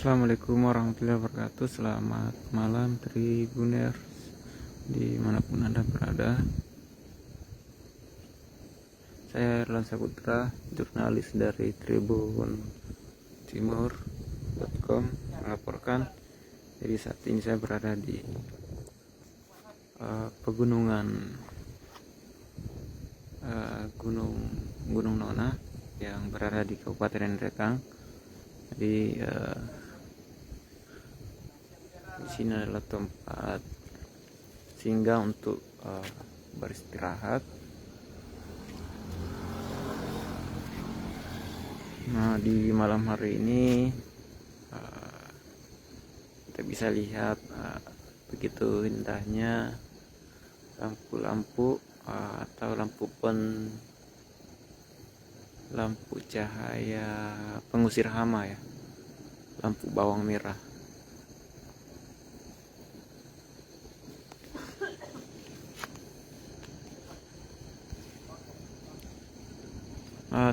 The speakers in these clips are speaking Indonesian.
Assalamualaikum warahmatullahi wabarakatuh. Selamat malam Tribuners dimanapun Anda berada. Saya Erlan Saputra, jurnalis dari Tribun Timur.com melaporkan. Jadi saat ini saya berada di pegunungan Gunung Nona yang berada di Kabupaten Nrekang. Jadi di sini adalah tempat singgah untuk beristirahat. Nah, di malam hari ini kita bisa lihat begitu indahnya lampu-lampu atau lampu cahaya pengusir hama ya, lampu bawang merah.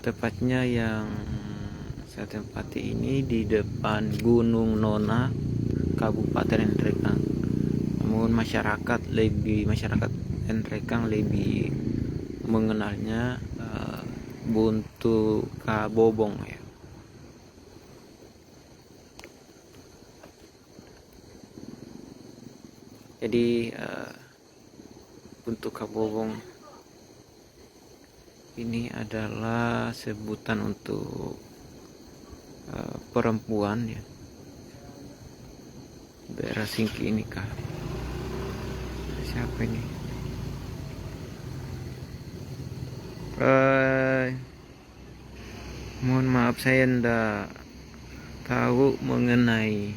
Tepatnya yang saya tempati ini di depan Gunung Nona, Kabupaten Nrekang. Namun masyarakat Nrekang lebih mengenalnya Buntu Kabobong ya. Jadi Buntu Kabobong ini adalah sebutan untuk perempuan ya, daerah Singki ini kah? Siapa ini? Mohon maaf, saya tidak tahu mengenai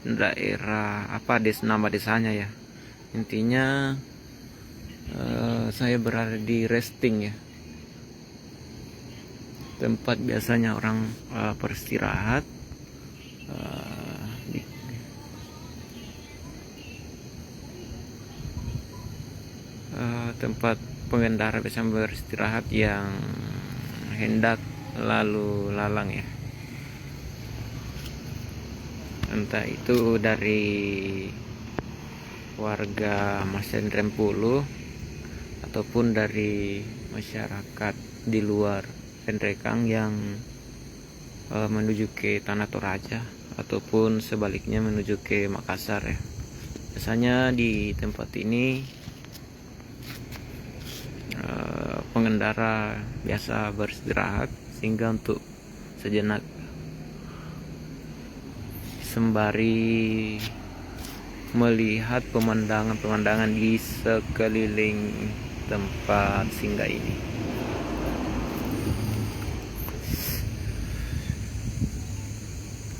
daerah apa nama desanya ya. Intinya saya berada di resting ya, tempat biasanya orang beristirahat. Tempat pengendara bisa beristirahat yang hendak lalu lalang ya, entah itu dari warga Masyarakat Rempulu ataupun dari masyarakat di luar Nrekang yang menuju ke Tanah Toraja ataupun sebaliknya menuju ke Makassar ya. Biasanya di tempat ini pengendara biasa beristirahat sehingga untuk sejenak sembari melihat pemandangan di sekeliling tempat singgah ini.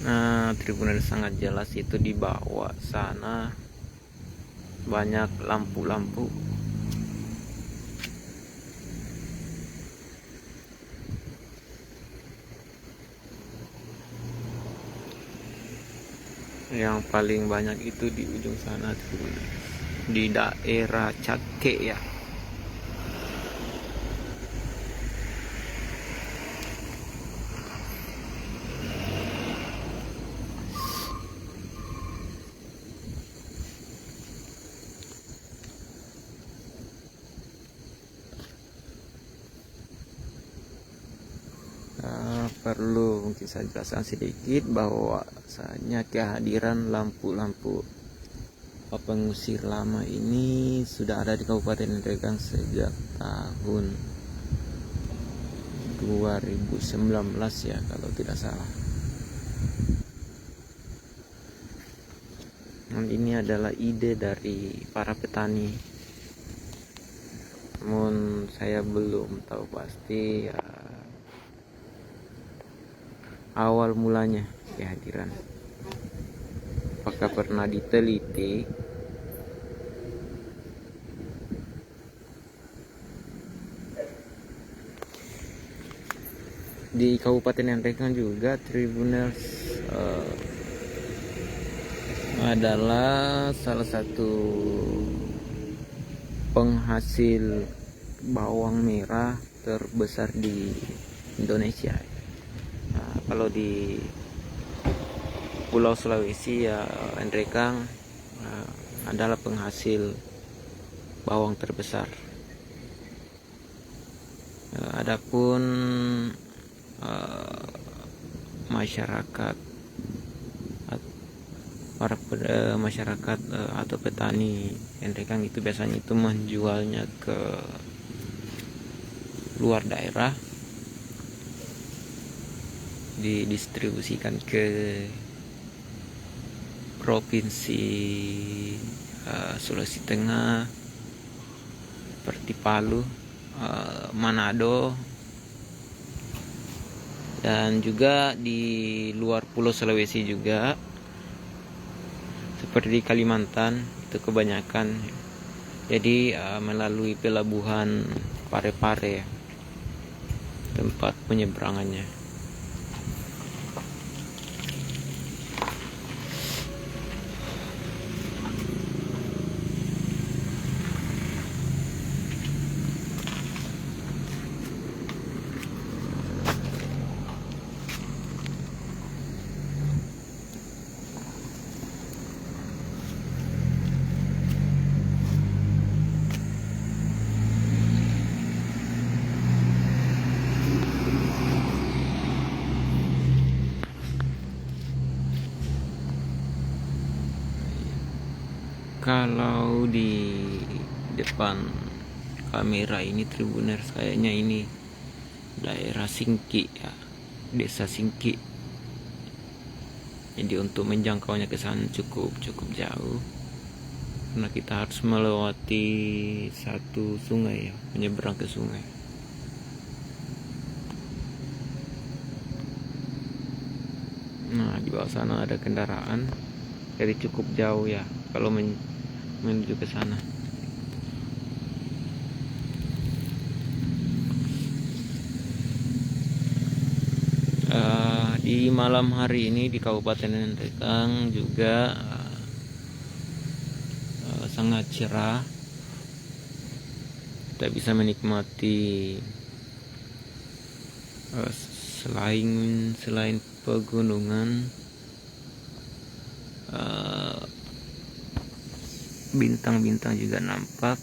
Nah, tribunnya sangat jelas, itu di bawah sana banyak lampu-lampu. Yang paling banyak itu di ujung sana di daerah Cake ya. Perlu mungkin saya jelaskan sedikit bahwasanya kehadiran lampu-lampu pengusir lama ini sudah ada di Kabupaten Nrekang sejak tahun 2019 ya, kalau tidak salah. Dan ini adalah ide dari para petani, namun saya belum tahu pasti ya awal mulanya kehadiran. Apakah pernah diteliti? Di Kabupaten Nrekang juga Tribuners adalah salah satu penghasil bawang merah terbesar di Indonesia. Kalau di Pulau Sulawesi ya, Endrekang adalah penghasil bawang terbesar. Adapun masyarakat masyarakat atau petani Endrekang itu biasanya itu menjualnya ke luar daerah, didistribusikan ke provinsi Sulawesi Tengah seperti Palu, Manado, dan juga di luar Pulau Sulawesi juga seperti Kalimantan itu kebanyakan. Jadi melalui pelabuhan Parepare tempat penyeberangannya. Kalau di depan kamera ini Tribuners, kayaknya ini daerah Singki ya, desa Singki. Jadi untuk menjangkaunya ke sana cukup jauh, karena kita harus melewati satu sungai ya, menyeberang ke sungai. Nah, di bawah sana ada kendaraan, jadi cukup jauh ya kalau menuju ke sana. Di malam hari ini di Kabupaten Endrekang juga sangat cerah. Kita bisa menikmati selain pegunungan, bintang-bintang juga nampak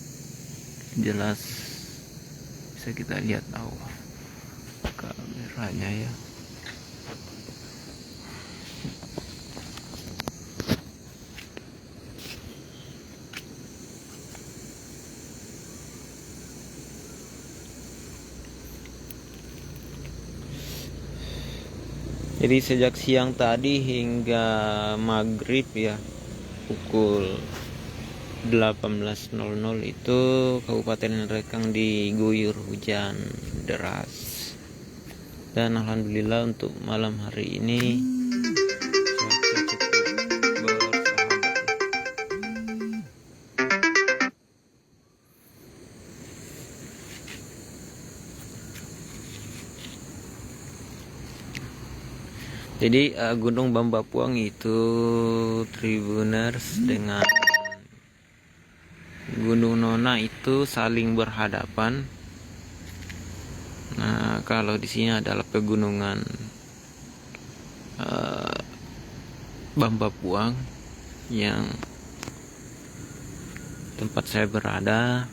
jelas, bisa kita lihat kameranya ya. Jadi sejak siang tadi hingga maghrib ya, pukul 18.00 itu Kabupaten Endrekang diguyur hujan deras. Dan alhamdulillah untuk malam hari ini cuaca cukup bersahabat. Jadi Gunung Bambapuang itu Tribuners dengan Gunung Nona itu saling berhadapan. Nah, kalau di sini adalah pegunungan Bambapuang yang tempat saya berada.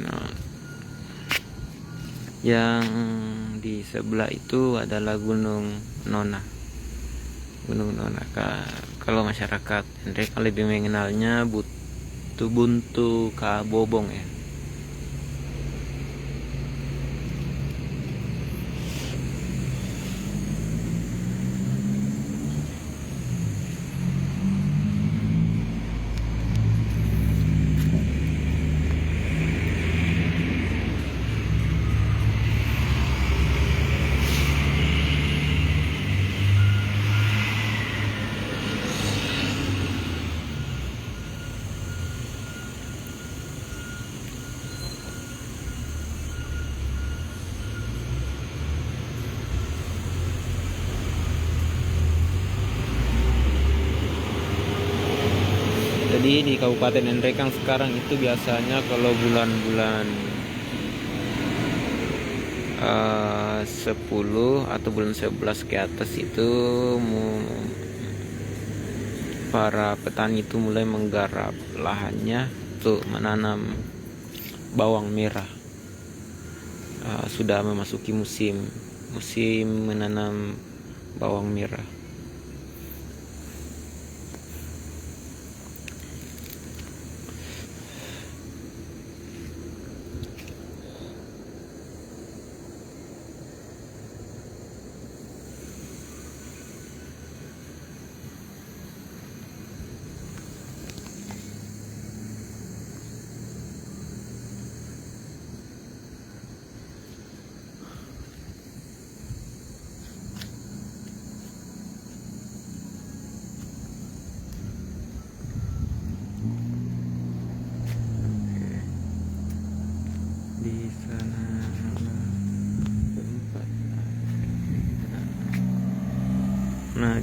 Nah, yang di sebelah itu adalah Gunung Nona. Kalau masyarakat mereka lebih mengenalnya Buntu Kabobong ya. Jadi di Kabupaten Endrekang sekarang itu biasanya kalau bulan-bulan 10 atau bulan 11 ke atas itu para petani itu mulai menggarap lahannya untuk menanam bawang merah. Sudah memasuki musim menanam bawang merah. Di sana tempat. Nah,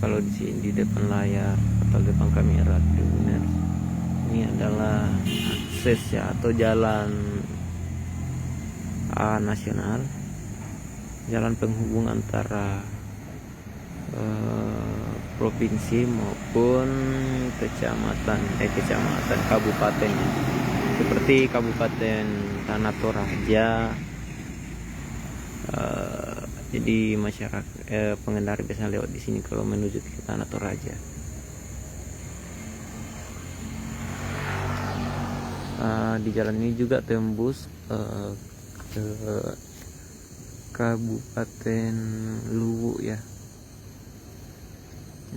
kalau di sini di depan layar atau depan kamera benar, ini adalah akses ya atau jalan nasional, jalan penghubung antara provinsi maupun kecamatan kabupaten, seperti Kabupaten Tanah Toraja. Jadi masyarakat pengendara biasa lewat di sini kalau menuju ke Tanah Toraja. Di jalan ini juga tembus ke Kabupaten Luwu ya.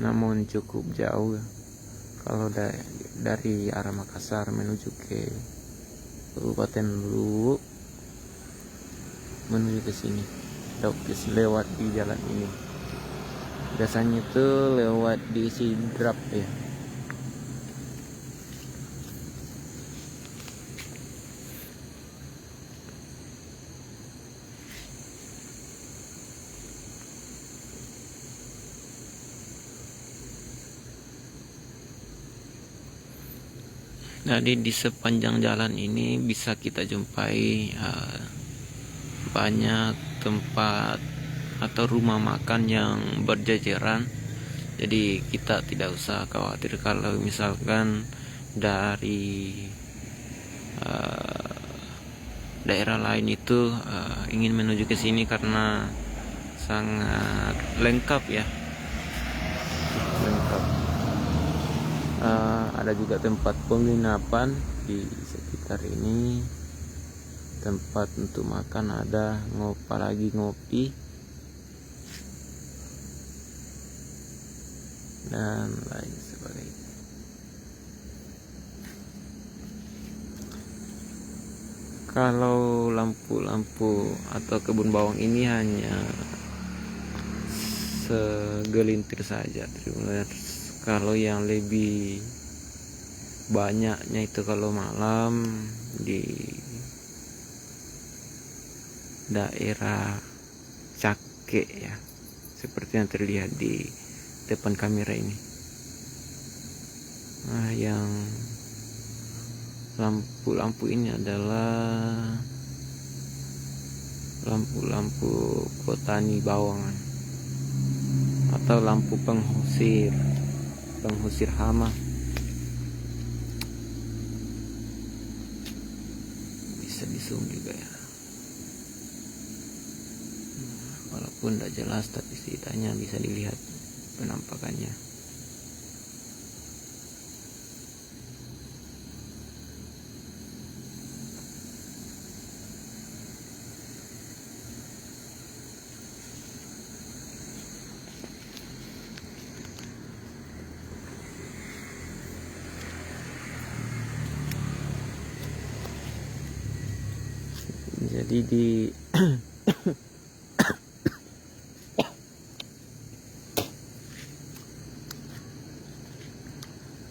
Namun cukup jauh kalau dari arah Makassar menuju ke Kabupaten Luwu, menuju ke sini lewat di jalan ini. Biasanya itu lewat di Sidrap ya. Jadi di sepanjang jalan ini bisa kita jumpai banyak tempat atau rumah makan yang berjajaran. Jadi kita tidak usah khawatir kalau misalkan dari daerah lain itu ingin menuju ke sini, karena sangat lengkap ya, lengkap. Ada juga tempat penginapan di sekitar ini, tempat untuk makan ada, apalagi ngopi dan lain sebagainya. Kalau lampu-lampu atau kebun bawang ini hanya segelintir saja, kalau yang lebih banyaknya itu kalau malam di daerah Cake ya, seperti yang terlihat di depan kamera ini. Nah, yang lampu-lampu ini adalah lampu-lampu petani bawang atau lampu pengusir hama. Bisa di zoom juga ya, walaupun tidak jelas tapi setidaknya bisa dilihat penampakannya. Jadi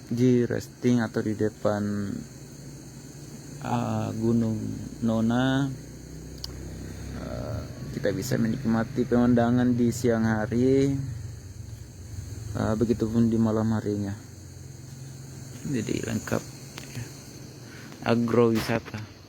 di resting atau di depan Gunung Nona, kita bisa menikmati pemandangan di siang hari, begitupun di malam harinya. Jadi lengkap ya. Agrowisata.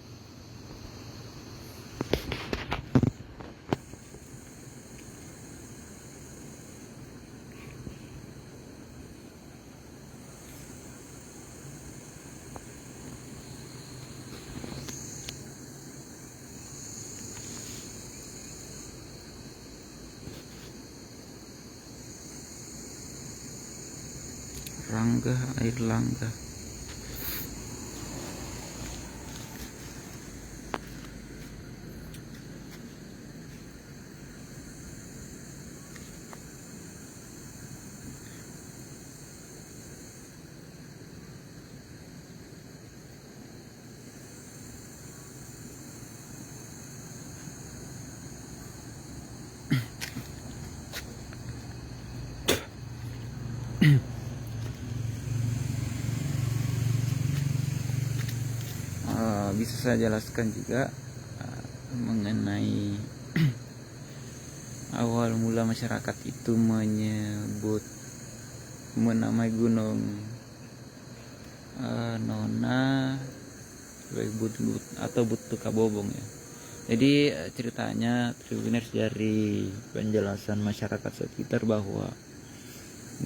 Langga, air Langga. Bisa saya jelaskan juga mengenai awal mula masyarakat itu menamai gunung Nona atau Butu Kabobong ya. Jadi ceritanya Tribuners dari penjelasan masyarakat sekitar bahwa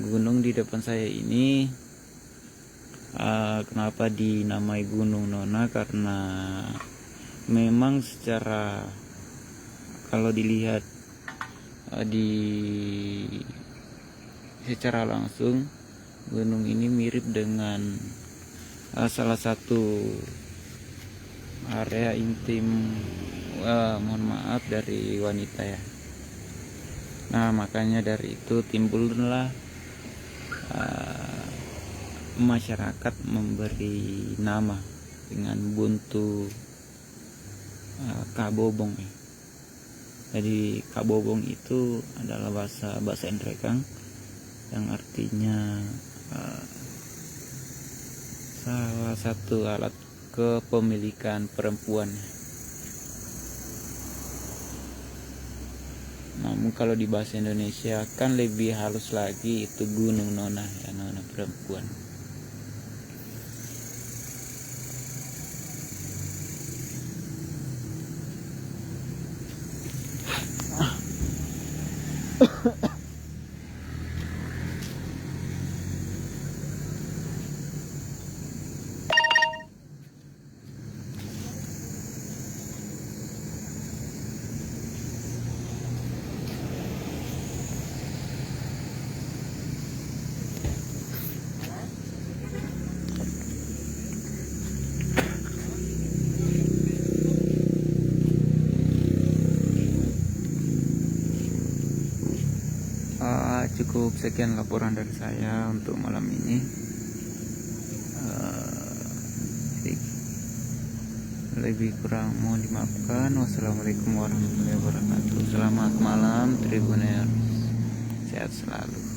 gunung di depan saya ini kenapa dinamai Gunung Nona, karena memang kalau dilihat secara langsung gunung ini mirip dengan salah satu area intim, mohon maaf, dari wanita ya. Nah, makanya dari itu timbullah masyarakat memberi nama dengan Buntu Kabobong ya. Jadi Kabobong itu adalah bahasa Endrekang yang artinya salah satu alat kepemilikan perempuan. Namun kalau di bahasa Indonesia kan lebih halus lagi, itu Gunung Nona ya, Nona perempuan. Cukup sekian laporan dari saya untuk malam ini. Lebih kurang mohon dimaafkan. Wassalamualaikum warahmatullahi wabarakatuh. Selamat malam Tribuners, sehat selalu.